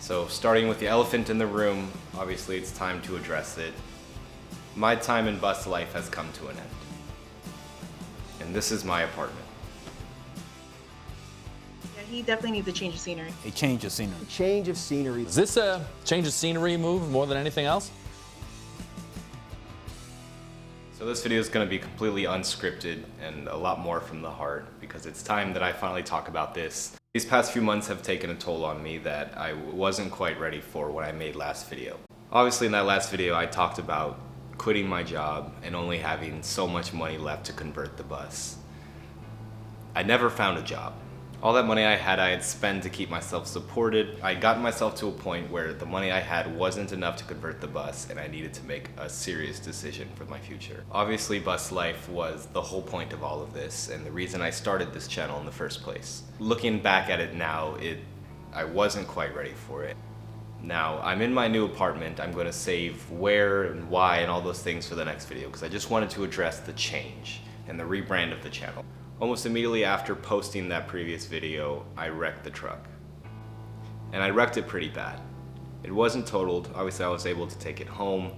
So starting with the elephant in the room, obviously it's time to address it. My time in bus life has come to an end. And this is my apartment. Yeah, he definitely needs a change of scenery. A change of scenery. Change of scenery. Is this a change of scenery move more than anything else? So this video is going to be completely unscripted and a lot more from the heart because it's time that I finally talk about this. These past few months have taken a toll on me that I wasn't quite ready for when I made last video. Obviously in that last video I talked about quitting my job and only having so much money left to convert the bus. I never found a job. All that money I had spent to keep myself supported. I had gotten myself to a point where the money I had wasn't enough to convert the bus and I needed to make a serious decision for my future. Obviously bus life was the whole point of all of this and the reason I started this channel in the first place. Looking back at it now, I wasn't quite ready for it. Now, I'm in my new apartment. I'm going to save where and why and all those things for the next video because I just wanted to address the change and the rebrand of the channel. Almost immediately after posting that previous video, I wrecked the truck. And I wrecked it pretty bad. It wasn't totaled, obviously I was able to take it home,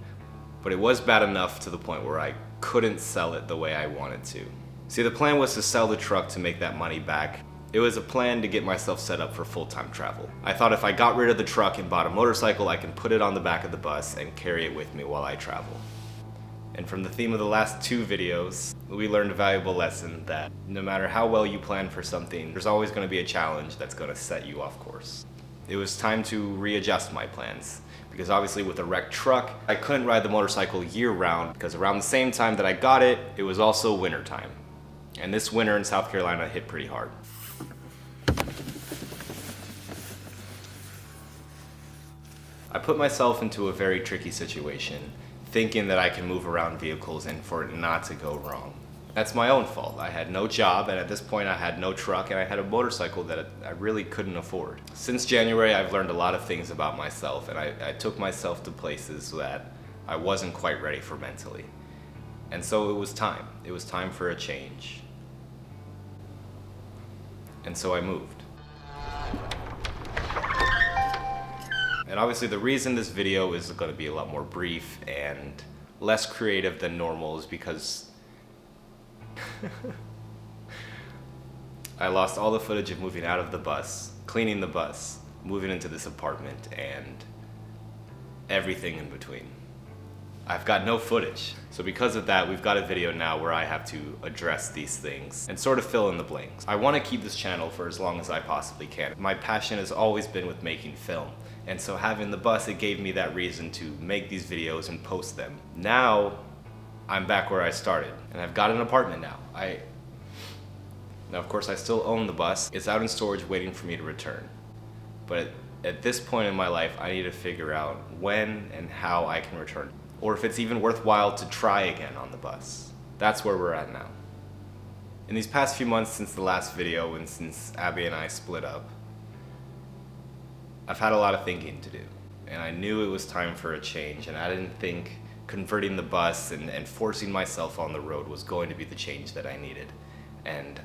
but it was bad enough to the point where I couldn't sell it the way I wanted to. See, the plan was to sell the truck to make that money back. It was a plan to get myself set up for full-time travel. I thought if I got rid of the truck and bought a motorcycle, I can put it on the back of the bus and carry it with me while I travel. And from the theme of the last two videos, we learned a valuable lesson that no matter how well you plan for something, there's always going to be a challenge that's going to set you off course. It was time to readjust my plans because obviously with a wrecked truck, I couldn't ride the motorcycle year-round because around the same time that I got it, it was also winter time. And this winter in South Carolina hit pretty hard. I put myself into a very tricky situation, thinking that I can move around vehicles and for it not to go wrong. That's my own fault. I had no job and at this point I had no truck and I had a motorcycle that I really couldn't afford. Since January I've learned a lot of things about myself and I took myself to places that I wasn't quite ready for mentally. And so it was time. It was time for a change. And so I moved. And obviously the reason this video is going to be a lot more brief and less creative than normal is because I lost all the footage of moving out of the bus, cleaning the bus, moving into this apartment, and everything in between. I've got no footage. So because of that, we've got a video now where I have to address these things and sort of fill in the blanks. I want to keep this channel for as long as I possibly can. My passion has always been with making film. And so having the bus, it gave me that reason to make these videos and post them. Now, I'm back where I started, and I've got an apartment now. Now of course I still own the bus. It's out in storage waiting for me to return. But at this point in my life, I need to figure out when and how I can return. Or if it's even worthwhile to try again on the bus. That's where we're at now. In these past few months since the last video and since Abby and I split up, I've had a lot of thinking to do, and I knew it was time for a change, and I didn't think converting the bus and forcing myself on the road was going to be the change that I needed. And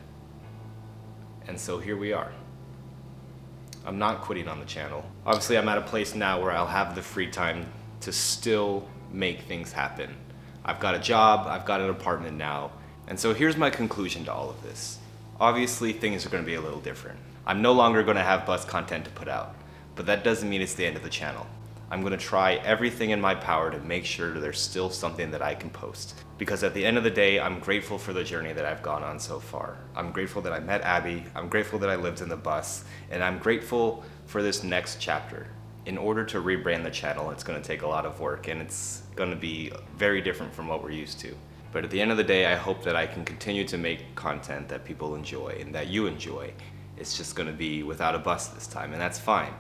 so here we are. I'm not quitting on the channel. Obviously I'm at a place now where I'll have the free time to still make things happen. I've got a job, I've got an apartment now, and so here's my conclusion to all of this. Obviously things are going to be a little different. I'm no longer going to have bus content to put out. But that doesn't mean it's the end of the channel. I'm going to try everything in my power to make sure there's still something that I can post. Because at the end of the day, I'm grateful for the journey that I've gone on so far. I'm grateful that I met Abby, I'm grateful that I lived in the bus, and I'm grateful for this next chapter. In order to rebrand the channel, it's going to take a lot of work and it's going to be very different from what we're used to. But at the end of the day, I hope that I can continue to make content that people enjoy and that you enjoy. It's just going to be without a bus this time, and that's fine.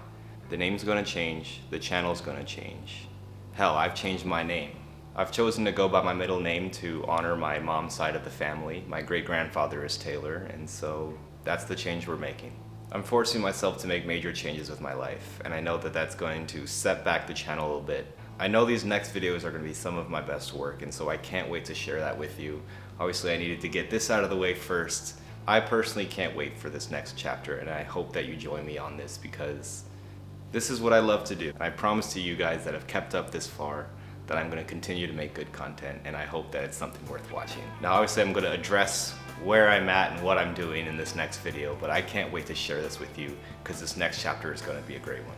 The name's gonna change, the channel's gonna change. Hell, I've changed my name. I've chosen to go by my middle name to honor my mom's side of the family. My great-grandfather is Taylor, and so that's the change we're making. I'm forcing myself to make major changes with my life, and I know that that's going to set back the channel a little bit. I know these next videos are gonna be some of my best work, and so I can't wait to share that with you. Obviously, I needed to get this out of the way first. I personally can't wait for this next chapter, and I hope that you join me on this because This is what I love to do. And I promise to you guys that have kept up this far that I'm gonna continue to make good content, and I hope that it's something worth watching. Now obviously I'm gonna address where I'm at and what I'm doing in this next video, but I can't wait to share this with you because this next chapter is gonna be a great one.